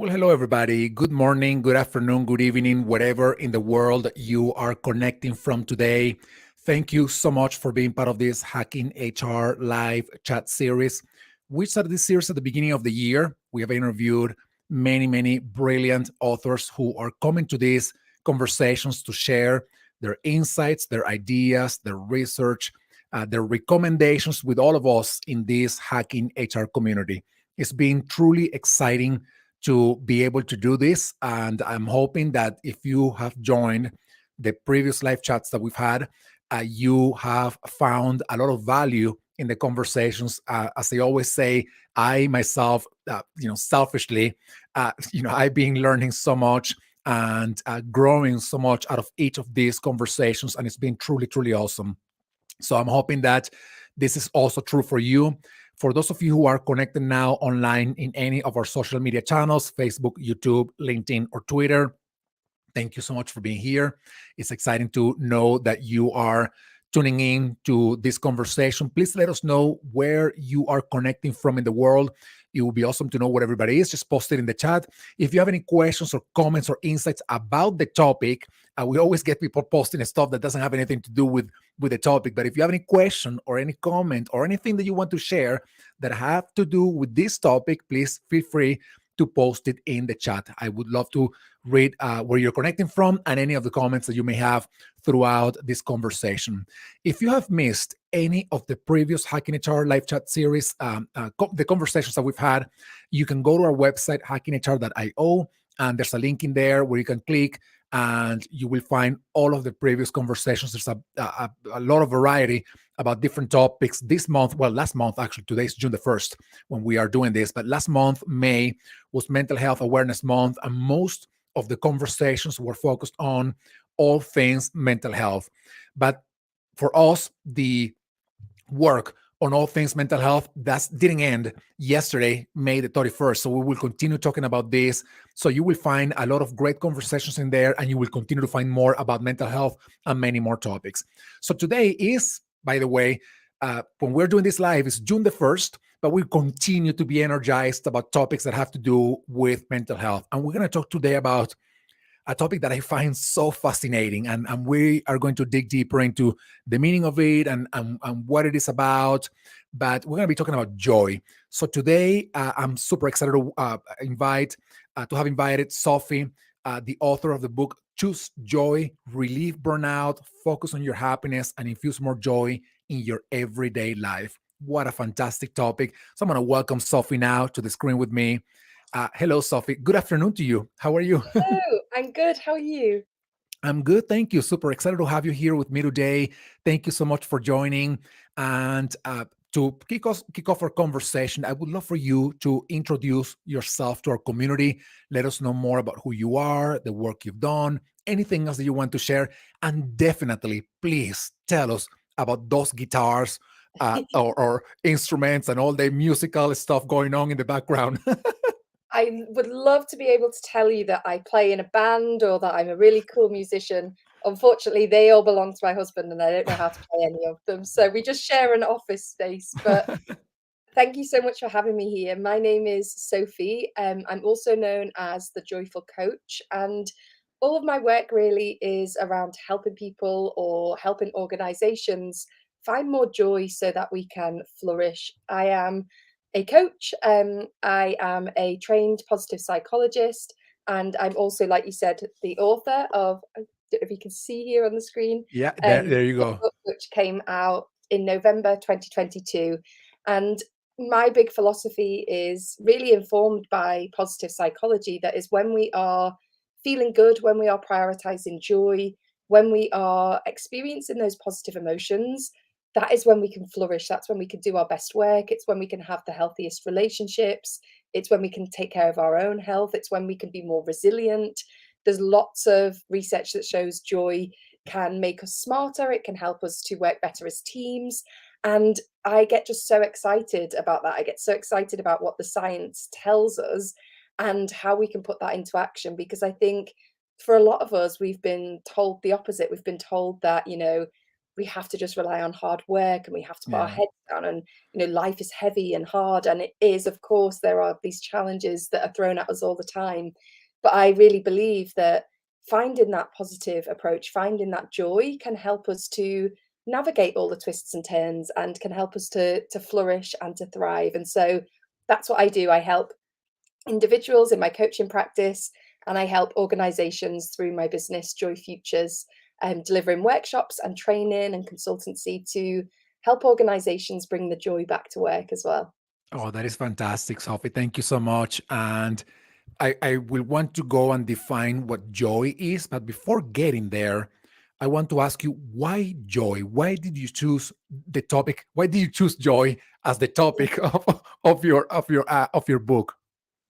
Well, hello, everybody. Good morning, good afternoon, good evening, wherever in the world you are connecting from today. Thank you so much for being part of this Hacking HR live chat series. We started this series at the beginning of the year. We have interviewed many brilliant authors who are coming to these conversations to share their insights, their ideas, their research, their recommendations with all of us in this Hacking HR community. It's been truly exciting to be able to do this. And I'm hoping that if you have joined the previous live chats that we've had, you have found a lot of value in the conversations. As I always say, I myself, selfishly, I've been learning so much and growing so much out of each of these conversations, and it's been truly awesome. So I'm hoping that this is also true for you. For those of you who are connected now online in any of our social media channels, Facebook, YouTube, LinkedIn, or Twitter, thank you so much for being here. It's exciting to know that you are tuning in to this conversation. Please let us know where you are connecting from in the world. It will be awesome to know where everybody is. Just post it in the chat. If you have any questions or comments or insights about the topic, we always get people posting stuff that doesn't have anything to do with the topic. But if you have any question or any comment or anything that you want to share that have to do with this topic, please feel free to post it in the chat. I would love to read where you're connecting from and any of the comments that you may have throughout this conversation. If you have missed any of the previous Hacking HR live chat series, the conversations that we've had, you can go to our website, hackinghr.io, and there's a link in there where you can click and you will find all of the previous conversations. There's a lot of variety about different topics this month. Well, last month, actually, today's June the 1st when we are doing this, but last month, May, was Mental Health Awareness Month, and most of the conversations were focused on all things mental health. But for us, the work on all things mental health that didn't end yesterday, May the 31st. So we will continue talking about this. So you will find a lot of great conversations in there, and you will continue to find more about mental health and many more topics. So today is, by the way, when we're doing this live, it's June the 1st, but we continue to be energized about topics that have to do with mental health. And we're going to talk today about a topic that I find so fascinating. And we are going to dig deeper into the meaning of it and what it is about. But we're going to be talking about joy. So today, I'm super excited to have invited Sophie, the author of the book, Choose Joy, Relieve Burnout, Focus on Your Happiness, and Infuse More Joy in Your Everyday Life. What a fantastic topic. So I'm going to welcome Sophie now to the screen with me. Hello, Sophie. Good afternoon to you. How are you? Hello, I'm good. How are you? I'm good. Thank you. Super excited to have you here with me today. Thank you so much for joining. And to kick off our conversation, I would love for you to introduce yourself to our community. Let us know more about who you are, the work you've done, anything else that you want to share. And definitely, please tell us about those guitars or instruments and all the musical stuff going on in the background. I would love to be able to tell you that I play in a band or that I'm a really cool musician. Unfortunately, they all belong to my husband and I don't know how to play any of them. So we just share an office space. But thank you so much for having me here. My name is Sophie. I'm also known as the Joyful Coach. And all of my work really is around helping people or helping organizations find more joy so that we can flourish. I am a coach. I am a trained positive psychologist. And I'm also, like you said, the author of, I don't know if you can see here on the screen, Yeah, there you a go. book which came out in November 2022. And my big philosophy is really informed by positive psychology. That is, when we are feeling good, when we are prioritizing joy, when we are experiencing those positive emotions, that is when we can flourish. That's when we can do our best work. It's when we can have the healthiest relationships. It's when we can take care of our own health. It's when we can be more resilient. There's lots of research that shows joy can make us smarter. It can help us to work better as teams. And I get just so excited about that. I get so excited about what the science tells us and how we can put that into action. Because I think for a lot of us, we've been told the opposite. We've been told that, we have to just rely on hard work and we have to put our Yeah. heads down, and life is heavy and hard, and it is, of course, there are these challenges that are thrown at us all the time. But I really believe that finding that positive approach, finding that joy, can help us to navigate all the twists and turns, and can help us to flourish and to thrive. And so that's what I do. I help individuals in my coaching practice, and I help organizations through my business, Joy Futures, delivering workshops and training and consultancy to help organizations bring the joy back to work as well. Oh, that is fantastic, Sophie. Thank you so much. And I will want to go and define what joy is. But before getting there, I want to ask you, why joy? Why did you choose the topic? Why did you choose joy as the topic of your book?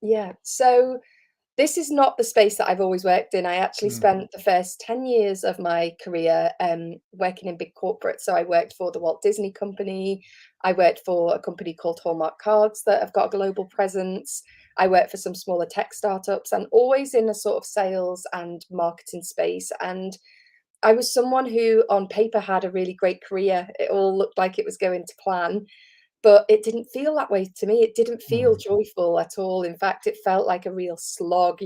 Yeah. So this is not the space that I've always worked in. I actually Mm, spent the first 10 years of my career working in big corporate. So I worked for the Walt Disney Company. I worked for a company called Hallmark Cards that have got a global presence. I worked for some smaller tech startups, and always in a sort of sales and marketing space. And I was someone who, on paper, had a really great career. It all looked like it was going to plan, but it didn't feel that way to me. It didn't feel mm, joyful at all. In fact, it felt like a real slog.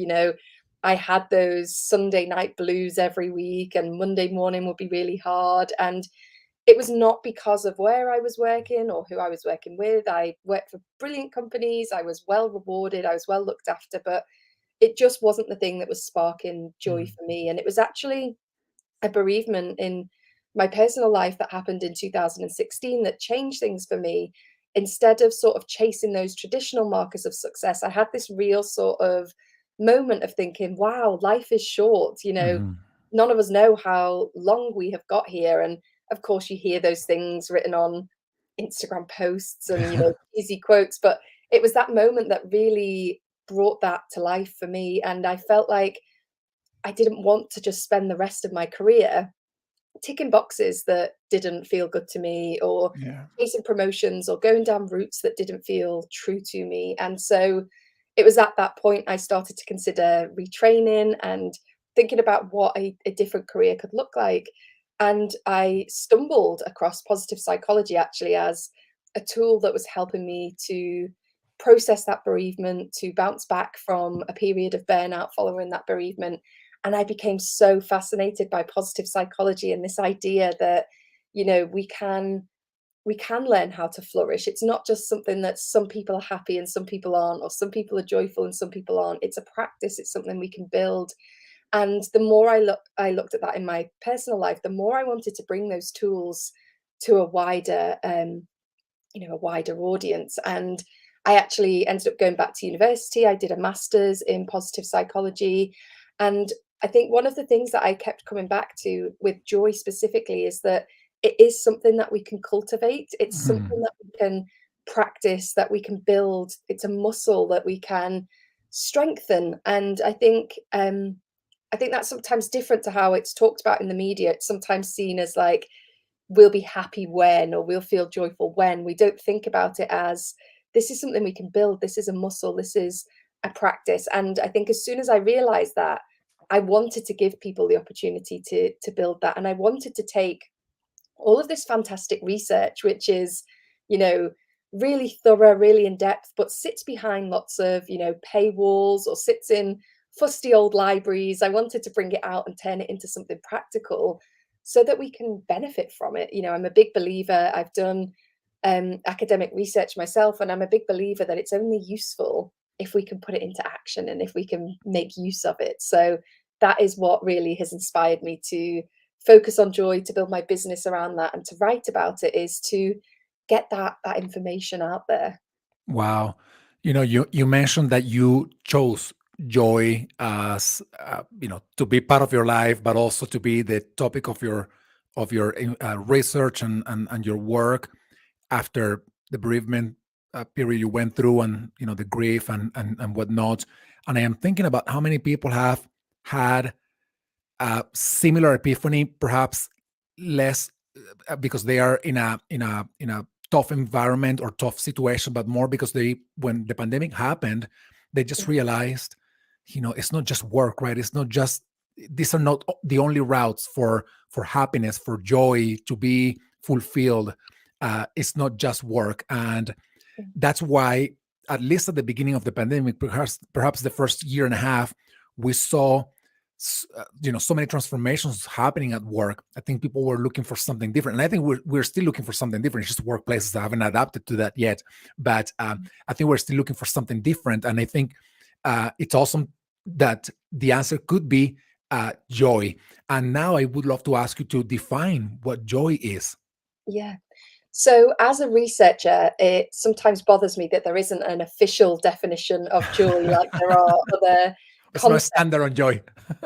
I had those Sunday night blues every week, and Monday morning would be really hard. And it was not because of where I was working or who I was working with. I worked for brilliant companies. I was well rewarded. I was well looked after, but it just wasn't the thing that was sparking joy mm, for me. And it was actually a bereavement in my personal life that happened in 2016 that changed things for me. Instead of sort of chasing those traditional markers of success, I had this real sort of moment of thinking, wow, life is short. mhm. None of us know how long we have got here. And of course, you hear those things written on Instagram posts and, easy quotes. But it was that moment that really brought that to life for me. And I felt like I didn't want to just spend the rest of my career ticking boxes that didn't feel good to me, or Yeah. chasing promotions, or going down routes that didn't feel true to me. And so it was at that point I started to consider retraining and thinking about what a different career could look like. And I stumbled across positive psychology actually as a tool that was helping me to process that bereavement, to bounce back from a period of burnout following that bereavement. And I became so fascinated by positive psychology and this idea that, we can learn how to flourish. It's not just something that some people are happy and some people aren't, or some people are joyful and some people aren't. It's a practice. It's something we can build. And the more I looked at that in my personal life, the more I wanted to bring those tools to a wider audience. And I actually ended up going back to university. I did a master's in positive psychology. And I think one of the things that I kept coming back to with joy specifically is that it is something that we can cultivate. It's something Mhm. that we can practice, that we can build. It's a muscle that we can strengthen. And I think that's sometimes different to how it's talked about in the media. It's sometimes seen as like, we'll be happy when, or we'll feel joyful when. We don't think about it as, this is something we can build. This is a muscle. This is a practice. And I think as soon as I realized that, I wanted to give people the opportunity to build that. And I wanted to take all of this fantastic research, which is, you know, really thorough, really in depth, but sits behind lots of, paywalls, or sits in fusty old libraries. I wanted to bring it out and turn it into something practical so that we can benefit from it. I'm a big believer. I've done academic research myself, and I'm a big believer that it's only useful if we can put it into action and if we can make use of it. So that is what really has inspired me to focus on joy, to build my business around that, and to write about it, is to get that information out there. Wow. You mentioned that you chose joy as to be part of your life, but also to be the topic of your research and your work after the bereavement period you went through, and the grief and whatnot. And I am thinking about how many people have had a similar epiphany, perhaps less because they are in a tough environment or tough situation, but more because when the pandemic happened, they just realized, it's not just work, right? It's not just these are not the only routes for happiness, for joy, to be fulfilled. It's not just work. And that's why, at least at the beginning of the pandemic, perhaps the first year and a half, we saw so many transformations happening at work. I think people were looking for something different, and I think we're still looking for something different. It's just workplaces that haven't adapted to that yet, but I think we're still looking for something different. And I think it's awesome that the answer could be joy. And now I would love to ask you to define what joy is. Yeah. So, as a researcher, it sometimes bothers me that there isn't an official definition of joy like there are other It's not a concepts. standard on joy.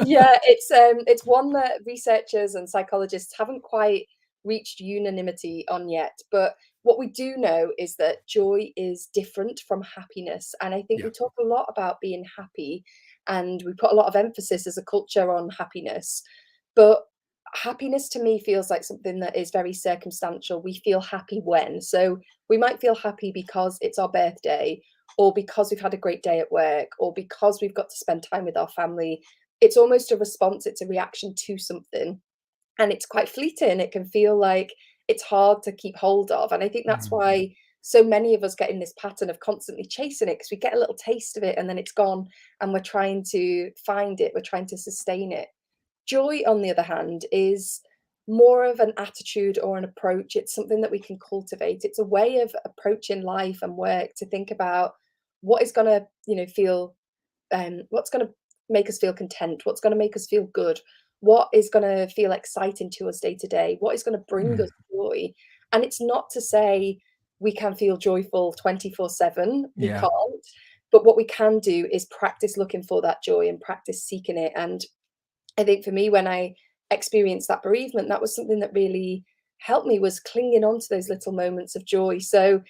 Yeah, it's one that researchers and psychologists haven't quite reached unanimity on yet. But what we do know is that joy is different from happiness. And I think Yeah. we talk a lot about being happy, and we put a lot of emphasis as a culture on happiness. But happiness to me feels like something that is very circumstantial. We feel happy when. So we might feel happy because it's our birthday, or because we've had a great day at work, or because we've got to spend time with our family. It's almost a response, it's a reaction to something. And it's quite fleeting. It can feel like it's hard to keep hold of. And I think that's Mhm. why so many of us get in this pattern of constantly chasing it, because we get a little taste of it and then it's gone, and we're trying to find it, we're trying to sustain it. Joy, on the other hand, is more of an attitude or an approach. It's something that we can cultivate. It's a way of approaching life and work to think about what is going to, feel, what's going to make us feel content, what's going to make us feel good, what is going to feel exciting to us day to day, what is going to bring Mm. us joy. And it's not to say we can feel joyful 24/7. We Yeah. can't. But what we can do is practice looking for that joy and practice seeking it. And I think for me, when I experienced that bereavement, that was something that really helped me, was clinging on to those little moments of joy. So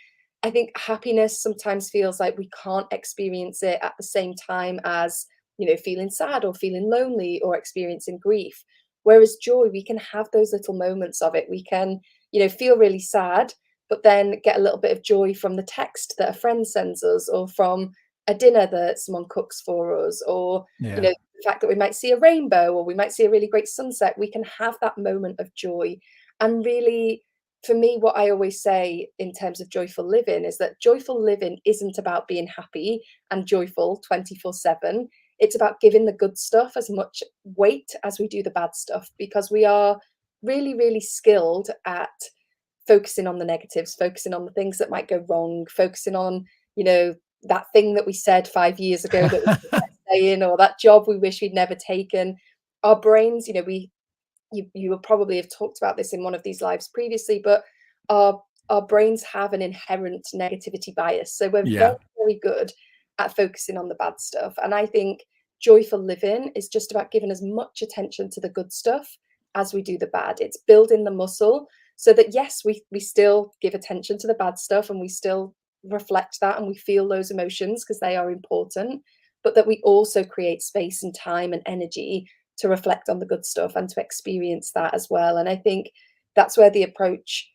I think happiness sometimes feels like we can't experience it at the same time as, feeling sad or feeling lonely or experiencing grief. Whereas joy, we can have those little moments of it. We can, feel really sad, but then get a little bit of joy from the text that a friend sends us, or from a dinner that someone cooks for us, or Yeah. the fact that we might see a rainbow or we might see a really great sunset. We can have that moment of joy. And really, for me, what I always say in terms of joyful living is that joyful living isn't about being happy and joyful 24/7. It's about giving the good stuff as much weight as we do the bad stuff, because we are really, really skilled at focusing on the negatives, focusing on the things that might go wrong, focusing on, that thing that we said 5 years ago that we kept saying, or that job we wish we'd never taken. Our brains, you will probably have talked about this in one of these lives previously, but our brains have an inherent negativity bias. So we're very, Yeah. very good at focusing on the bad stuff. And I think joyful living is just about giving as much attention to the good stuff as we do the bad. It's building the muscle so that, yes, we still give attention to the bad stuff, and we still reflect that, and we feel those emotions because they are important, but that we also create space and time and energy to reflect on the good stuff and to experience that as well. And I think that's where the approach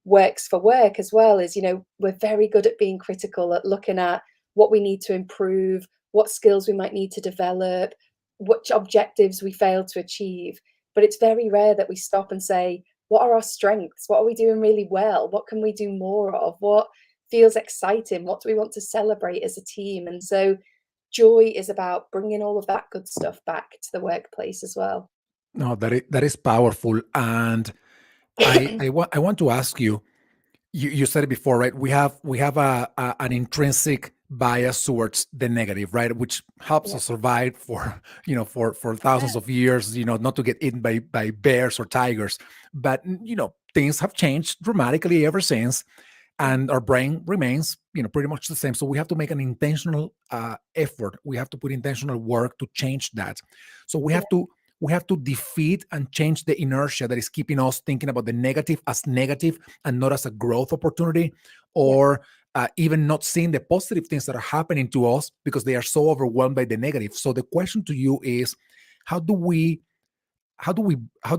works for work as well. Is, we're very good at being critical, at looking at what we need to improve, what skills we might need to develop, which objectives we fail to achieve. But it's very rare that we stop and say, what are our strengths? What are we doing really well? What can we do more of? What feels exciting? What do we want to celebrate as a team? And so joy is about bringing all of that good stuff back to the workplace as well. No, that is powerful. And I want to ask you, you said it before, right? We have an intrinsic bias towards the negative, right? Which helps Yeah. us survive for for thousands of years, not to get eaten by bears or tigers. But things have changed dramatically ever since, and our brain remains pretty much the same. So we have to make an intentional effort. We have to put intentional work to change that. So we have to defeat and change the inertia that is keeping us thinking about the negative as negative and not as a growth opportunity, Yeah. or even not seeing the positive things that are happening to us because they are so overwhelmed by the negative. So the question to you is, how do we how do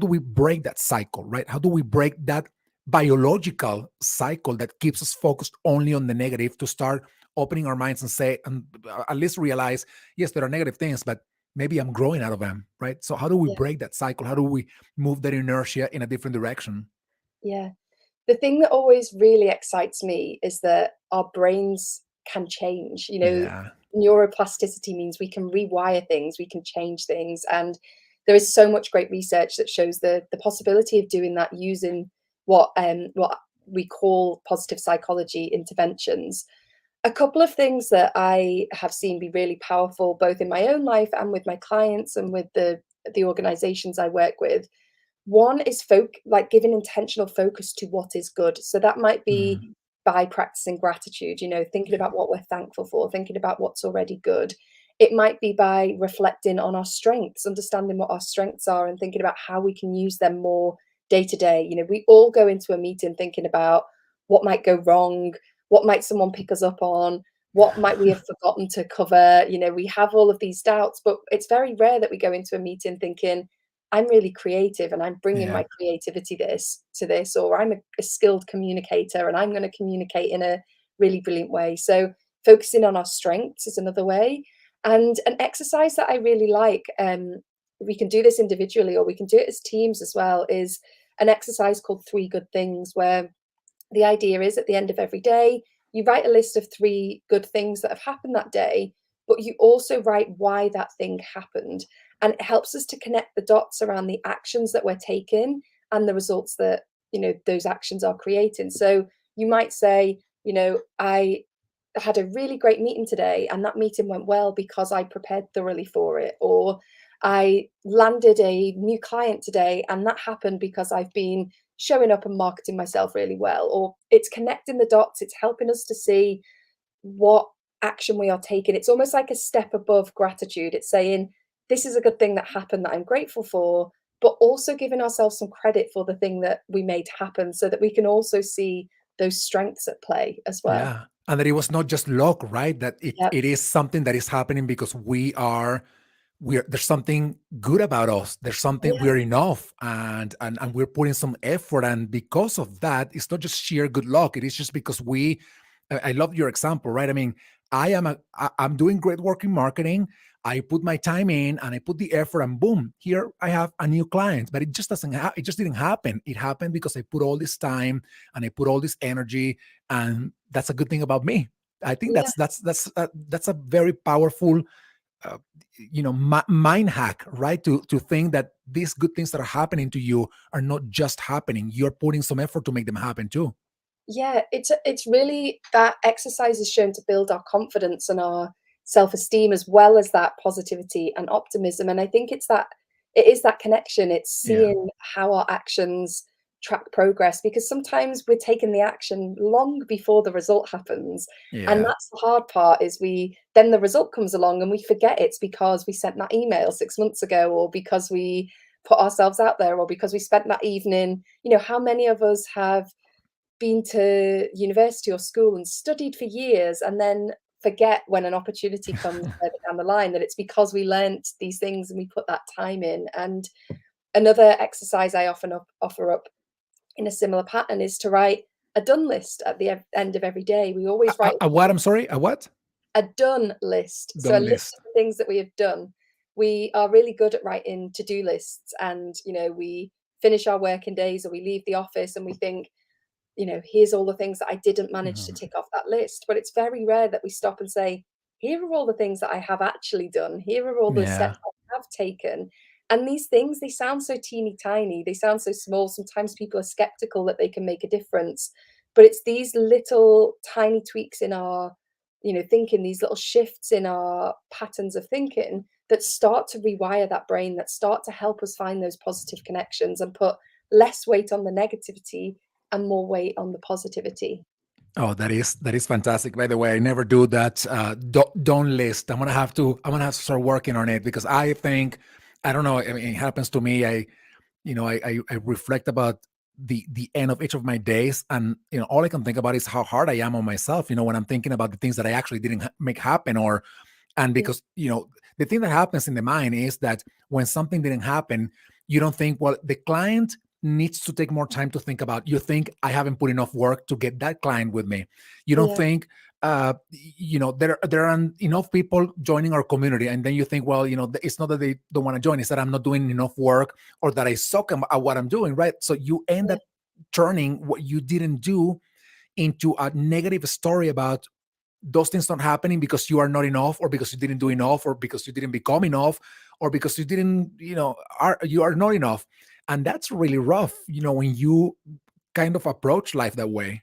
we break that cycle, right? How do we break that biological cycle that keeps us focused only on the negative, to start opening our minds and say, and at least realize, yes, there are negative things, but maybe I'm growing out of them, right? So how do we Yeah. break that cycle? How do we move that inertia in a different direction? Yeah. The thing that always really excites me is that our brains can change. Yeah. Neuroplasticity means we can rewire things, we can change things. And there is so much great research that shows the possibility of doing that using what we call positive psychology interventions. A couple of things that I have seen be really powerful, both in my own life and with my clients and with the organizations I work with. One is like giving intentional focus to what is good. So that might be Mhm. by practicing gratitude, thinking about what we're thankful for, thinking about what's already good. It might be by reflecting on our strengths, understanding what our strengths are and thinking about how we can use them more day to day. We all go into a meeting thinking about what might go wrong, what might someone pick us up on, what might we have forgotten to cover. We have all of these doubts, but it's very rare that we go into a meeting thinking, I'm really creative and I'm bringing Yeah. my creativity to this, or I'm a skilled communicator and I'm going to communicate in a really brilliant way. So focusing on our strengths is another way. And an exercise that I really like, we can do this individually or we can do it as teams as well, is an exercise called Three Good Things, where the idea is at the end of every day, you write a list of three good things that have happened that day, but you also write why that thing happened. And it helps us to connect the dots around the actions that we're taking and the results that, those actions are creating. So you might say, I had a really great meeting today, and that meeting went well because I prepared thoroughly for it. Or I landed a new client today, and that happened because I've been showing up and marketing myself really well. Or it's connecting the dots, it's helping us to see what action we are taking. It's almost like a step above gratitude. It's saying, this is a good thing that happened that I'm grateful for, but also giving ourselves some credit for the thing that we made happen so that we can also see those strengths at play as well. Yeah. And that it was not just luck, right? That Yep. it is something that is happening because there's something good about us. There's something, Yeah. we're enough, and we're putting some effort. And because of that, it's not just sheer good luck. It is just because I love your example, right? I mean, I'm doing great work in marketing. I put my time in and I put the effort, and boom, here I have a new client. But it just it just didn't happen. It happened because I put all this time and I put all this energy, and that's a good thing about me. I think Yeah. that's a very powerful uh, mind hack, right? To think that these good things that are happening to you are not just happening. You're putting some effort to make them happen too. Yeah, it's really, that exercise is shown to build our confidence and our self-esteem, as well as that positivity and optimism. And I think it is that connection. It's Yeah. seeing how our actions track progress, because sometimes we're taking the action long before the result happens. And Yeah. that's the hard part, is then the result comes along and we forget it's because we sent that email 6 months ago, or because we put ourselves out there, or because we spent that evening. How many of us have been to university or school and studied for years and then forget when an opportunity comes further down the line that it's because we learnt these things and we put that time in. And another exercise I often offer up in a similar pattern is to write a done list at the end of every day. We always write A what? I'm sorry. A what? a done list. So a Done list of list. the things that we have done. We are really good at writing to-do lists, and we finish our working days or we leave the office and we think, here's all the things that I didn't manage to Mhm. tick off that list. But it's very rare that we stop and say, here are all the things that I have actually done. Here are all the Yeah. steps I have taken. And these things, they sound so teeny tiny. They sound so small. Sometimes people are skeptical that they can make a difference. But it's these little tiny tweaks in our, thinking, these little shifts in our patterns of thinking that start to rewire that brain, that start to help us find those positive connections and put less weight on the negativity and more weight on the positivity. Oh, that is fantastic. By the way, I never do that. Don't list. I'm gonna have to start working on it, because I think, I don't know. I mean, it happens to me. I reflect about the end of each of my days, and all I can think about is how hard I am on myself. When I'm thinking about the things that I actually didn't make happen, and Yeah, because the thing that happens in the mind is that when something didn't happen, you don't think, well, the client needs to take more time to think about. You think, I haven't put enough work to get that client with me. You don't yeah, think, there aren't enough people joining our community, and then you think, well, it's not that they don't want to join, it's that I'm not doing enough work, or that I suck at what I'm doing, right? So you end Yeah. up turning what you didn't do into a negative story about those things not happening because you are not enough, or because you didn't do enough, or because you didn't become enough, or because you didn't, you are not enough. And that's really rough, when you kind of approach life that way.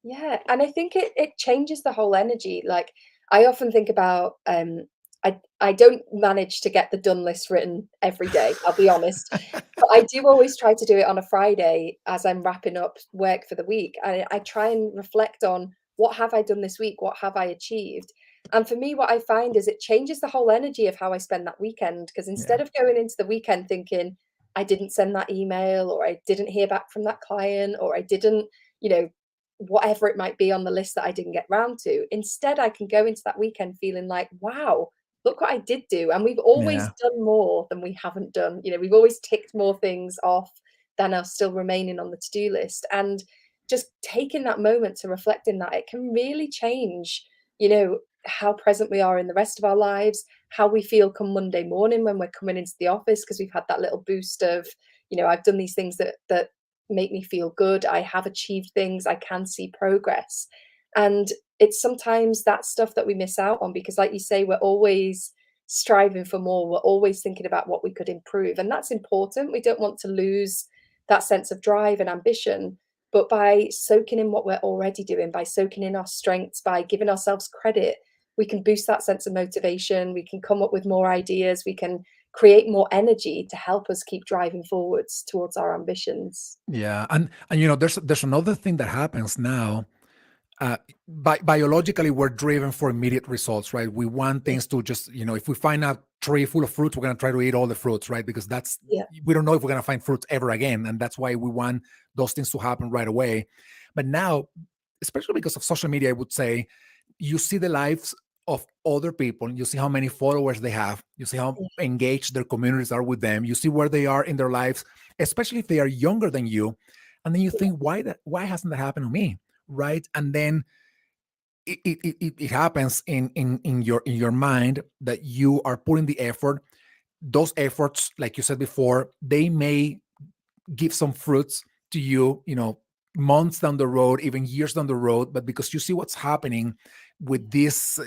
Yeah, and I think it changes the whole energy. Like, I often think about, I don't manage to get the done list written every day, I'll be honest. But I do always try to do it on a Friday as I'm wrapping up work for the week. I try and reflect on, what have I done this week? What have I achieved? And for me, what I find is it changes the whole energy of how I spend that weekend. Because Yeah. instead of going into the weekend thinking, I didn't send that email, or I didn't hear back from that client, or I didn't, you know, whatever it might be on the list that I didn't get round to. Instead, I can go into that weekend feeling like, wow, look what I did do. And we've always Yeah. done more than we haven't done. We've always ticked more things off than are still remaining on the to-do list. And just taking that moment to reflect in that, it can really change, how present we are in the rest of our lives, how we feel come Monday morning when we're coming into the office, because we've had that little boost of, I've done these things that make me feel good. I have achieved things. I can see progress. And it's sometimes that stuff that we miss out on, because, like you say, we're always striving for more. We're always thinking about what we could improve. And that's important. We don't want to lose that sense of drive and ambition. But by soaking in what we're already doing, by soaking in our strengths, by giving ourselves credit, we can boost that sense of motivation. We can come up with more ideas. We can create more energy to help us keep driving forwards towards our ambitions. Yeah. And there's another thing that happens now. Biologically, we're driven for immediate results, right? We want Yeah, things to just, if we find a tree full of fruits, we're going to try to eat all the fruits, right? Because yeah, we don't know if we're going to find fruits ever again. And that's why we want those things to happen right away. But now, especially because of social media, I would say, you see the lives of other people, you see how many followers they have, you see how yeah, engaged their communities are with them, you see where they are in their lives, especially if they are younger than you. And then you yeah, think, why hasn't that happened to me? Right. And then it happens in your mind that you are putting the effort. Those efforts, like you said before, they may give some fruits to you, months down the road, even years down the road. But because you see what's happening with this,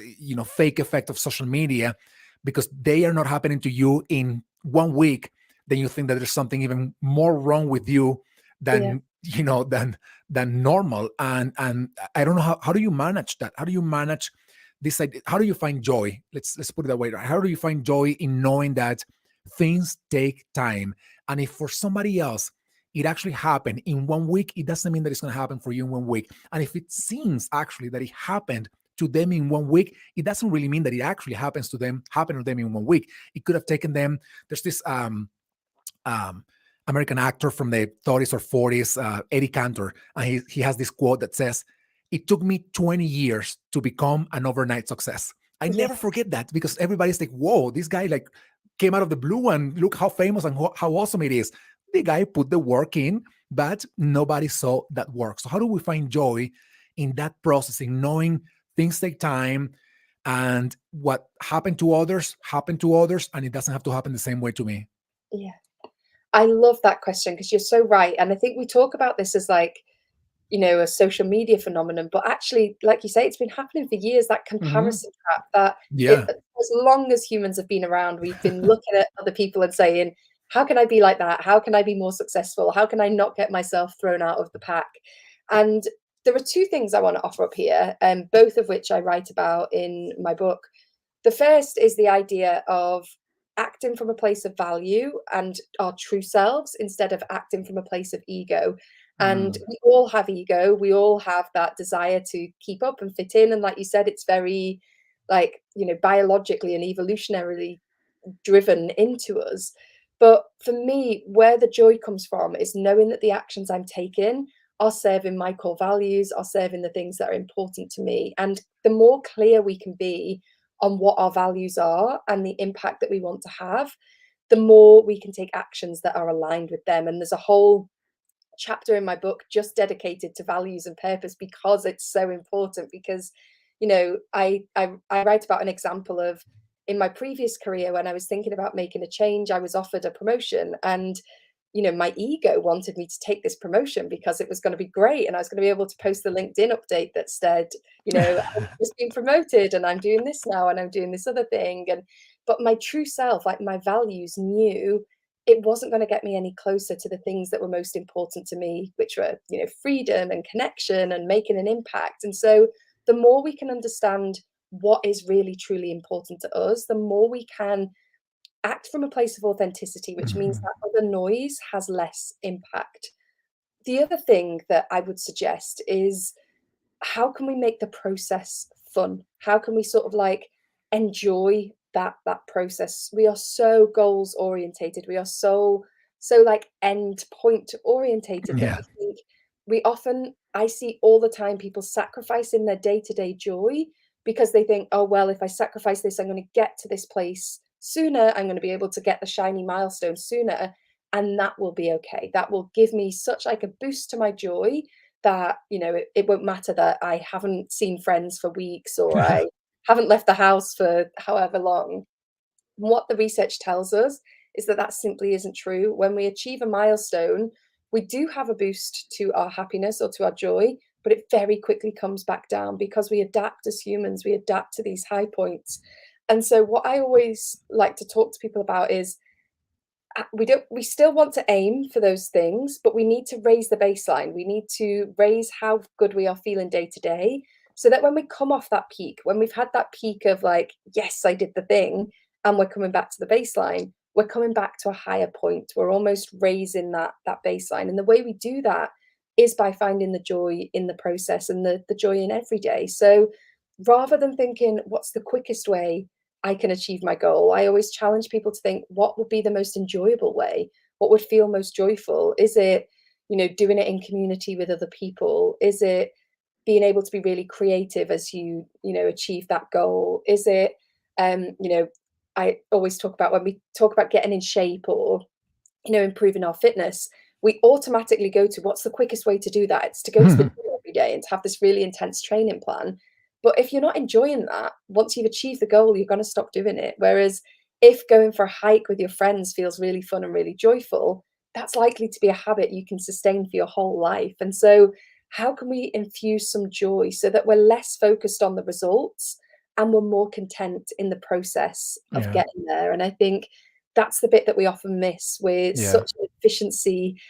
fake effect of social media, because they are not happening to you in 1 week, then you think that there's something even more wrong with you yeah, than, than normal. And I don't know, how do you manage that? How do you manage this idea? How do you find joy? Let's put it that way. How do you find joy in knowing that things take time? And if for somebody else it actually happened in 1 week, it doesn't mean that it's going to happen for you in 1 week. And if it seems actually that it happened to them in 1 week, it doesn't really mean that it actually happened to them in 1 week. It could have taken them. There's this um, American actor from the 30s or 40s, Eddie Cantor, and he has this quote that says, "It took me 20 years to become an overnight success." I yeah, never forget that, because everybody's like, "Whoa, this guy like came out of the blue, and look how famous and how awesome it is." The guy put the work in, but nobody saw that work. So how do we find joy in that process, in knowing things take time, and what happened to others, and it doesn't have to happen the same way to me? yeah. I love that question, because you're so right. And I think we talk about this as like, a social media phenomenon, but actually, like you say, it's been happening for years, that Mhm. comparison trap, that Yeah. as long as humans have been around, we've been looking at other people and saying, how can I be like that? How can I be more successful? How can I not get myself thrown out of the pack? And there are two things I want to offer up here, both of which I write about in my book. The first is the idea of acting from a place of value and our true selves, instead of acting from a place of ego. And Mm. we all have ego. We all have that desire to keep up and fit in. And like you said, it's very, like, biologically and evolutionarily driven into us. But for me, where the joy comes from is knowing that the actions I'm taking are serving my core values, are serving the things that are important to me. And the more clear we can be on what our values are and the impact that we want to have, the more we can take actions that are aligned with them. And there's a whole chapter in my book just dedicated to values and purpose, because it's so important. Because I write about an example of, in my previous career, when I was thinking about making a change, I was offered a promotion, and my ego wanted me to take this promotion because it was going to be great, and I was going to be able to post the LinkedIn update that said, I've just been promoted and I'm doing this now and I'm doing this other thing. But my true self, like my values, knew it wasn't going to get me any closer to the things that were most important to me, which were, freedom and connection and making an impact. And so the more we can understand what is really truly important to us, the more we can act from a place of authenticity, which means Mhm. that other noise has less impact. The other thing that I would suggest is, how can we make the process fun? How can we sort of like enjoy that process? We are so goals orientated. We are so like end point orientated that Yeah. we think, I see all the time people sacrificing their day-to-day joy because they think, oh well, if I sacrifice this, I'm going to get to this place sooner. I'm going to be able to get the shiny milestone sooner, and that will be okay. That will give me such like a boost to my joy that it won't matter that I haven't seen friends for weeks, or I haven't left the house for however long. What the research tells us is that that simply isn't true. When we achieve a milestone, we do have a boost to our happiness or to our joy, but it very quickly comes back down because we adapt as humans. We adapt to these high points. And so what I always like to talk to people about is, we still want to aim for those things, but we need to raise the baseline. We need to raise how good we are feeling day to day, so that when we come off that peak, when we've had that peak of like, yes, I did the thing, and we're coming back to the baseline, we're coming back to a higher point. We're almost raising that baseline. And the way we do that is by finding the joy in the process and the joy in every day. So rather than thinking, what's the quickest way I can achieve my goal, I always challenge people to think, what would be the most enjoyable way? What would feel most joyful? Is it, doing it in community with other people? Is it being able to be really creative as achieve that goal? Is it, I always talk about, when we talk about getting in shape or, improving our fitness, we automatically go to, what's the quickest way to do that? It's to go to the gym every day and to have this really intense training plan. But if you're not enjoying that, once you've achieved the goal, you're going to stop doing it. Whereas if going for a hike with your friends feels really fun and really joyful, that's likely to be a habit you can sustain for your whole life. And so how can we infuse some joy so that we're less focused on the results and we're more content in the process of Yeah. getting there? And I think that's the bit that we often miss. We're Yeah. such an efficiency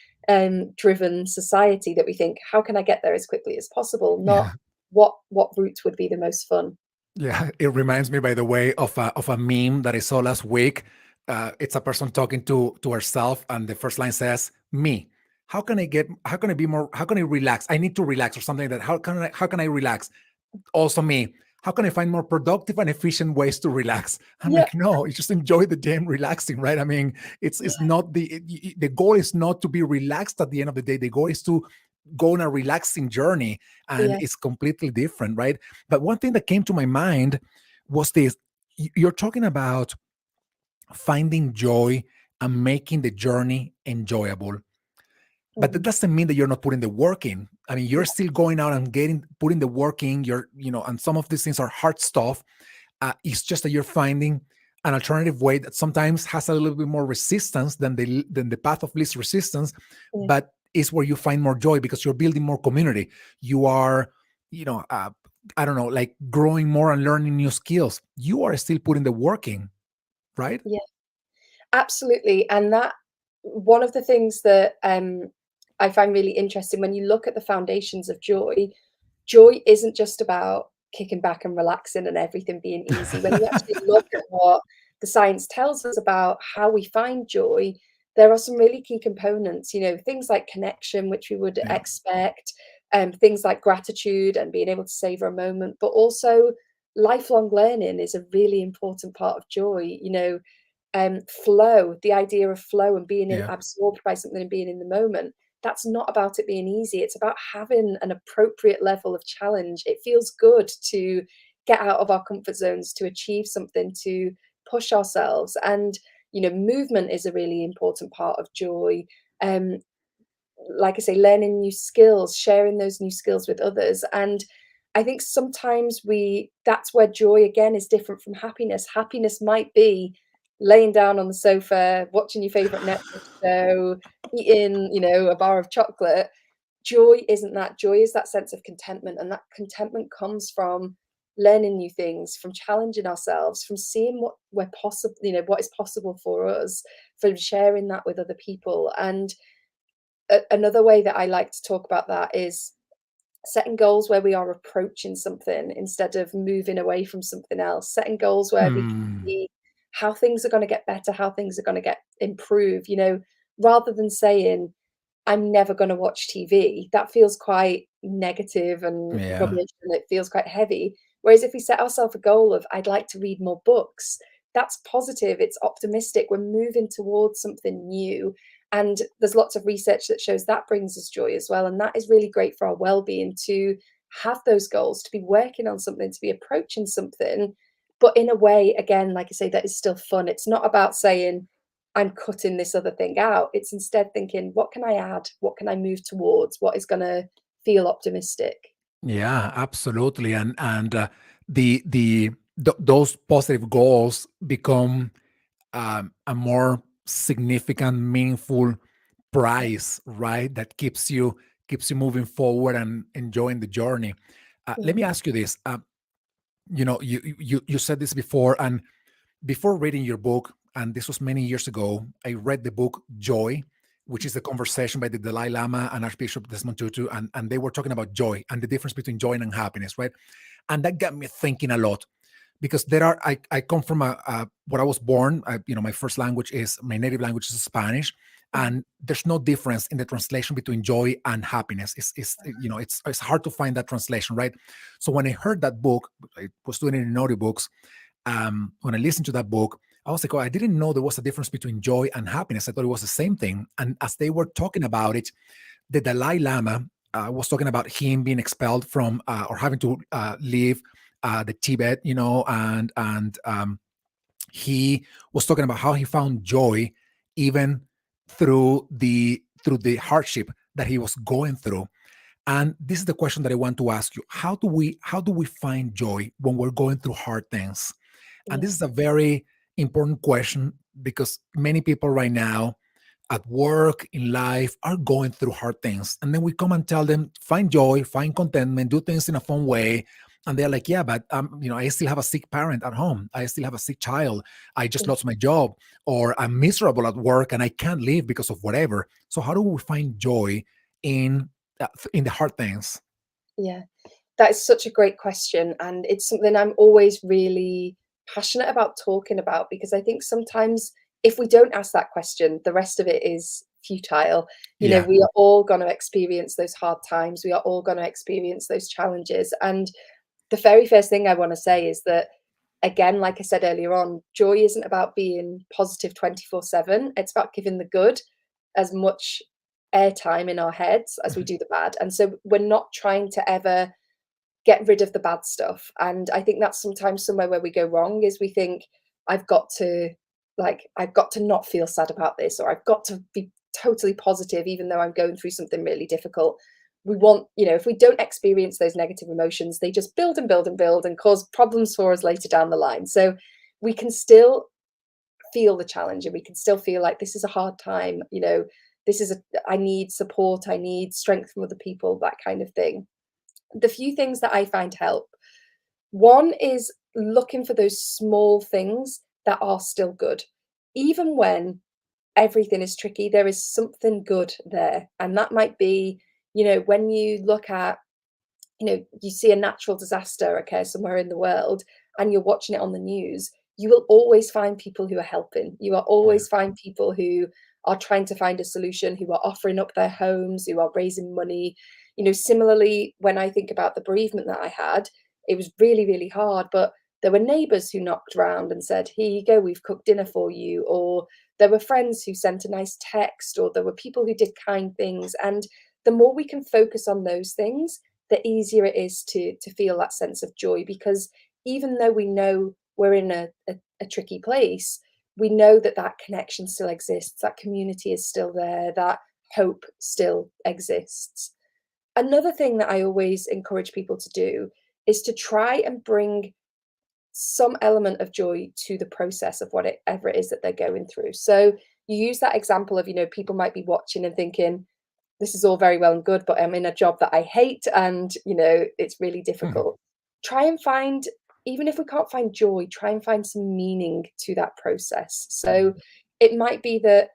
driven society that we think, how can I get there as quickly as possible? Not Yeah. what route would be the most fun. Yeah, it reminds me, by the way, of a meme that I saw last week. It's a person talking to herself, and the first line says, "Me. How can I get? How can I be more? How can I relax? I need to relax, or something like that. How can I relax? Also me. How can I find more productive and efficient ways to relax?" I'm Yeah, like, no, you just enjoy the damn relaxing, right? I mean, it's not the goal is not to be relaxed at the end of the day. The goal is to go on a relaxing journey, and yeah, it's completely different, right? But one thing that came to my mind was this: you're talking about finding joy and making the journey enjoyable, but that mhm, doesn't mean that you're not putting the work in. I mean, you're yeah, still going out and putting the work in. And some of these things are hard stuff. It's just that you're finding an alternative way that sometimes has a little bit more resistance than the path of least resistance, yeah, but is where you find more joy because you're building more community. You are, you know, uh, I don't know, like growing more and learning new skills. You are still putting the work in, right? yeah. Absolutely. And that, one of the things that I find really interesting, when you look at the foundations of joy, joy isn't just about kicking back and relaxing and everything being easy. When you actually look at what the science tells us about how we find joy, there are some really key components, things like connection, which we would Yeah, expect, things like gratitude and being able to savor a moment, but also lifelong learning is a really important part of joy. Flow, the idea of flow and being yeah, absorbed by something and being in the moment. That's not about it being easy. It's about having an appropriate level of challenge. It feels good to get out of our comfort zones, to achieve something, to push ourselves. And, movement is a really important part of joy. Like I say, learning new skills, sharing those new skills with others. And I think sometimes that's where joy again is different from happiness. Happiness might be laying down on the sofa, watching your favorite Netflix show, eating, a bar of chocolate. Joy isn't that. Joy is that sense of contentment, and that contentment comes from learning new things, from challenging ourselves, from seeing what we're possible, what is possible for us, from sharing that with other people. And another way that I like to talk about that is setting goals where we are approaching something instead of moving away from something else, setting goals where we can Hmm. see how things are going to get better, how things are going to get improved, rather than saying, I'm never going to watch TV. That feels quite negative and Yeah. rubbish, and it feels quite heavy. Whereas if we set ourselves a goal of, I'd like to read more books, that's positive, it's optimistic, we're moving towards something new. And there's lots of research that shows that brings us joy as well. And that is really great for our well-being, to have those goals, to be working on something, to be approaching something, but in a way, again, like I say, that is still fun. It's not about saying, I'm cutting this other thing out. It's instead thinking, what can I add? What can I move towards? What is going to feel optimistic? Yeah, absolutely. And those positive goals become a more significant, meaningful Yeah. prize, right? That keeps you moving forward and enjoying the journey. Let me Mm. ask you this. You said this before, and before reading your book, and this was many years ago, I read the book Joy, which is a conversation by the Dalai Lama and Archbishop Desmond Tutu, and they were talking about joy and the difference between joy and happiness, right? And that got me thinking a lot, because I come from where I was born. My first language is my native language is Spanish, Mm. and there's no difference in the translation between joy and happiness. It's hard to find that translation, right? So when I heard that book, I was doing it in audiobooks. When I listened to that book, I was like, oh, I didn't know there was a difference between joy and happiness. I thought it was the same thing. And as they were talking about it, the Dalai Lama was talking about him being expelled from or having to leave the Tibet, and he was talking about how he found joy even through the hardship that he was going through. And this is the question that I want to ask you: How do we find joy when we're going through hard things? And Yeah. this is a very important question, because many people right now at work, in life, are going through hard things. And then we come and tell them, find joy, find contentment, do things in a fun way. And they're like, yeah, but I still have a sick parent at home. I still have a sick child. I just Mm. lost my job, or I'm miserable at work and I can't leave because of whatever. So how do we find joy in in the hard things? Yeah. That is such a great question. And it's something I'm always really passionate about talking about, because I think sometimes if we don't ask that question, the rest of it is futile. Yeah. We are all going to experience those hard times. We are all going to experience those challenges. And the very first thing I want to say is that, again, like I said earlier on, joy isn't about being positive 24/7. It's about giving the good as much airtime in our heads as we do the bad. And so we're not trying to ever get rid of the bad stuff. And I think that's sometimes somewhere where we go wrong, is we think, I've got to I've got to not feel sad about this, or I've got to be totally positive even though I'm going through something really difficult. We want, if we don't experience those negative emotions, they just build and build and build and cause problems for us later down the line. So we can still feel the challenge, and we can still feel like this is a hard time, this is I need support, I need strength from other people, that kind of thing. The few things that I find help: one is looking for those small things that are still good. Even when everything is tricky, there is something good there. And that might be, when you look at, you see a natural disaster occur somewhere in the world and you're watching it on the news, you will always find people who are helping. You will Yeah. always find people who are trying to find a solution, who are offering up their homes, who are raising money. Similarly, when I think about the bereavement that I had, it was really, really hard, but there were neighbors who knocked around and said, here you go, we've cooked dinner for you. Or there were friends who sent a nice text, or there were people who did kind things. And the more we can focus on those things, the easier it is to feel that sense of joy. Because even though we know we're in a tricky place, we know that that connection still exists, that community is still there, that hope still exists. Another thing that I always encourage people to do is to try and bring some element of joy to the process of whatever it is that they're going through. So you use that example of, people might be watching and thinking, this is all very well and good, but I'm in a job that I hate and, it's really Mhm. difficult. Try and find, even if we can't find joy, try and find some meaning to that process. So it might be that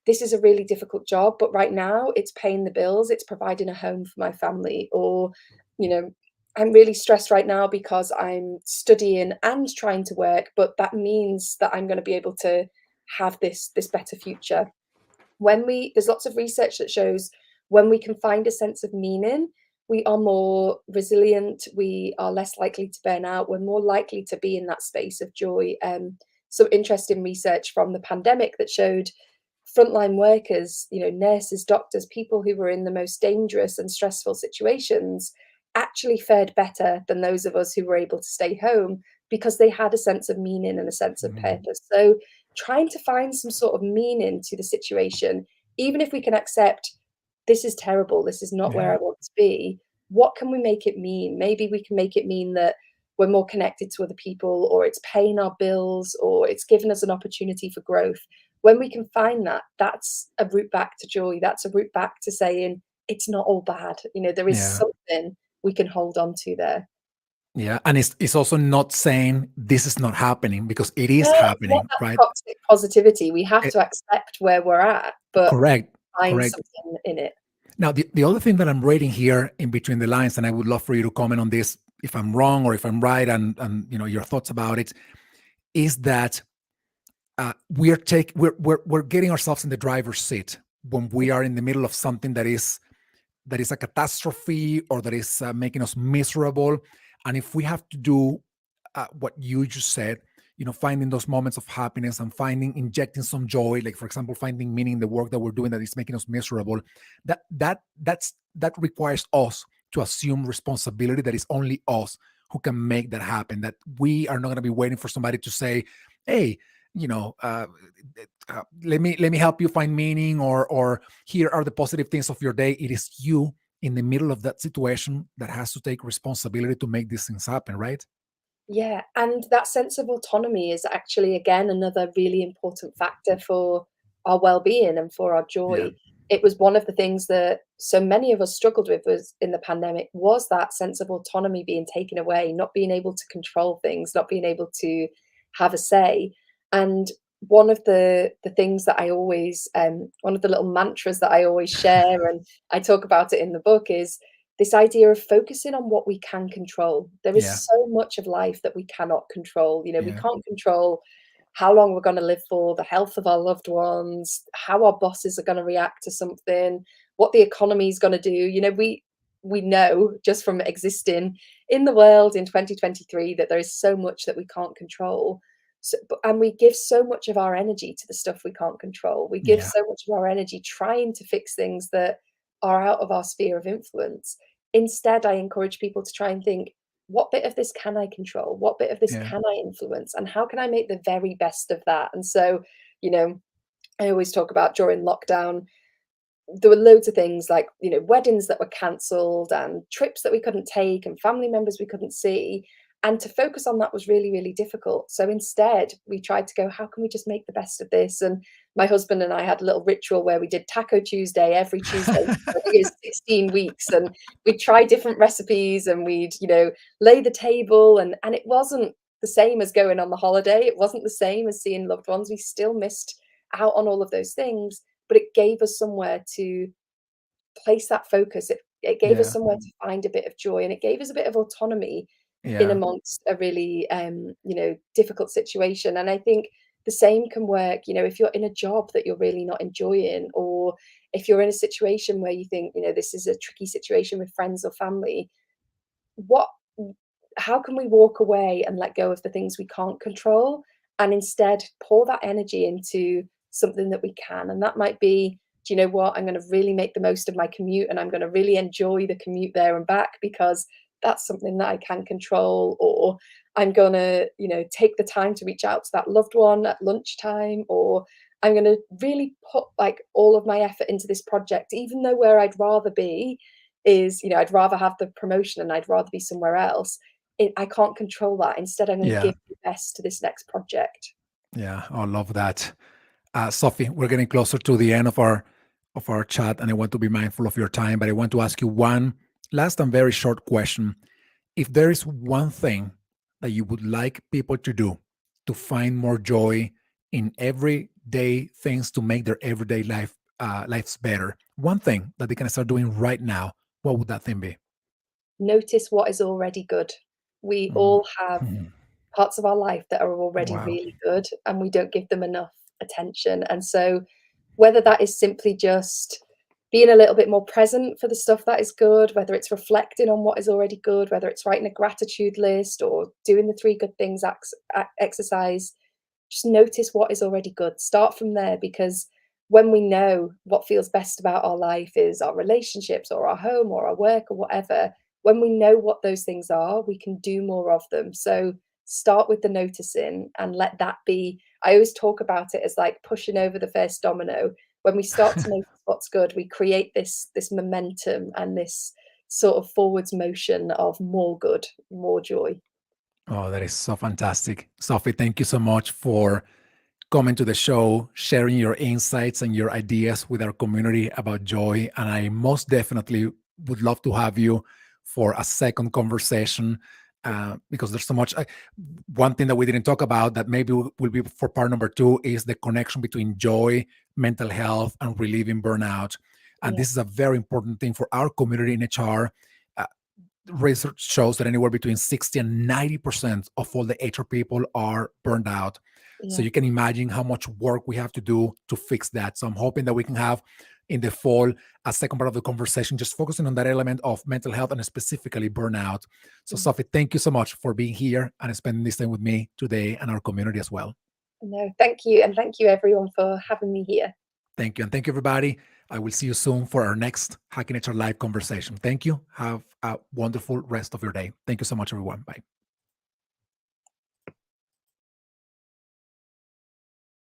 this is a really difficult job, but right now it's paying the bills, it's providing a home for my family, or, you know, I'm really stressed right now because I'm studying and trying to work, but that means that I'm going to be able to have this better future. There's lots of research that shows when we can find a sense of meaning, we are more resilient, we are less likely to burn out, we're more likely to be in that space of joy. Some interesting research from the pandemic that showed frontline workers, nurses, doctors, people who were in the most dangerous and stressful situations actually fared better than those of us who were able to stay home because they had a sense of meaning and a sense of Mhm. purpose. So trying to find some sort of meaning to the situation, even if we can accept this is terrible, this is not where Yeah. I want to be, what can we make it mean? Maybe we can make it mean that we're more connected to other people, or it's paying our bills, or it's given us an opportunity for growth. When we can find that, that's a route back to joy. That's a route back to saying it's not all bad. There is Yeah. something we can hold on to there. Yeah. And it's also not saying this is not happening, because it is Yeah, it's not happening, that right? toxic positivity. We have Eh, to accept where we're at, but correct. find Correct. something in it. Now, the other thing that I'm reading here in between the lines, and I would love for you to comment on this if I'm wrong or if I'm right, and your thoughts about it, is that we're getting ourselves in the driver's seat when we are in the middle of something that is a catastrophe, or that is making us miserable. And if we have to do what you just said, finding those moments of happiness and injecting some joy, like for example, finding meaning in the work that we're doing that is making us miserable, that requires us to assume responsibility, that is only us who can make that happen, that we are not going to be waiting for somebody to say, hey, you know uh, let me help you find meaning, or here are the positive things of your day. It is you in the middle of that situation that has to take responsibility to make these things happen, right? Yeah, and that sense of autonomy is actually, again, another really important factor for our well-being and for our Yeah. joy. It was one of the things that so many of us struggled with was in the pandemic, was that sense of autonomy being taken away, not being able to control things, not being able to have a say. And one of the things that I always, one of the little mantras that I always share, and I talk about it in the book, is this idea of focusing on what we can control. There Yeah. is so much of life that we cannot control. We Yeah. can't control how long we're going to live for, the health of our loved ones, how our bosses are going to react to something, what the economy is going to do. We know just from existing in the world in 2023 that there is so much that we can't control. So, and we give so much of our energy to the stuff we can't control. We give Yeah. so much of our energy trying to fix things that are out of our sphere of influence. Instead, I encourage people to try and think, what bit of this can I control? What bit of this Yeah. can I influence? And how can I make the very best of that? And so, you know, I always talk about during lockdown, there were loads of things like, weddings that were cancelled and trips that we couldn't take and family members we couldn't see. And to focus on that was really, really difficult. So instead, we tried to go, how can we just make the best of this? And my husband and I had a little ritual where we did Taco Tuesday every Tuesday. I think it was 16 weeks. And we'd try different recipes and we'd, lay the table. And it wasn't the same as going on the holiday. It wasn't the same as seeing loved ones. We still missed out on all of those things, but it gave us somewhere to place that focus. It gave us Yeah. somewhere to find a bit of joy, and it gave us a bit of autonomy in Yeah. amongst a really difficult situation. And I think the same can work, if you're in a job that you're really not enjoying, or if you're in a situation where you think, this is a tricky situation with friends or family. What How can we walk away and let go of the things we can't control, and instead pour that energy into something that we can? And that might be, do you know what, I'm going to really make the most of my commute, and I'm going to really enjoy the commute there and back because that's something that I can control. Or I'm going to, take the time to reach out to that loved one at lunchtime. Or I'm going to really put like all of my effort into this project, even though where I'd rather be is, I'd rather have the promotion and I'd rather be somewhere else. I can't control that. Instead, I'm going to Yeah. give my best to this next project. Yeah. I love that. Sophie, we're getting closer to the end of our chat, and I want to be mindful of your time, but I want to ask you one last and very short question. If there is one thing that you would like people to do to find more joy in everyday things to make their everyday lives better, one thing that they can start doing right now, what would that thing be? Notice what is already good. We Mm. all have Mhm. parts of our life that are already Wow. really good, and we don't give them enough attention. And so, whether that is simply just being a little bit more present for the stuff that is good, whether it's reflecting on what is already good, whether it's writing a gratitude list or doing the three good things exercise, just notice what is already good. Start from there, because when we know what feels best about our life is our relationships or our home or our work or whatever, when we know what those things are, we can do more of them. So start with the noticing and let that be. I always talk about it as like pushing over the first domino. When we start to notice what's good, we create this momentum and this sort of forwards motion of more good, more joy. Oh, that is so fantastic. Sophie, thank you so much for coming to the show, sharing your insights and your ideas with our community about joy. And I most definitely would love to have you for a second conversation because there's so much. One thing that we didn't talk about that maybe will be for part number two is the connection between joy, mental health, and relieving burnout. And Yeah, this is a very important thing for our community in HR. Uh, Research shows that anywhere between 60 and 90% of all the HR people are burned out. So yeah. you can imagine how much work we have to do to fix that. So I'm hoping that we can have in the fall a second part of the conversation, just focusing on that element of mental health and specifically burnout. So, Mhm. Sophie, thank you so much for being here and spending this time with me today and our community as well. No, thank you. And thank you everyone for having me here. Thank you. And thank you, everybody. I will see you soon for our next Hacking HR Live conversation. Thank you. Have a wonderful rest of your day. Thank you so much, everyone. Bye.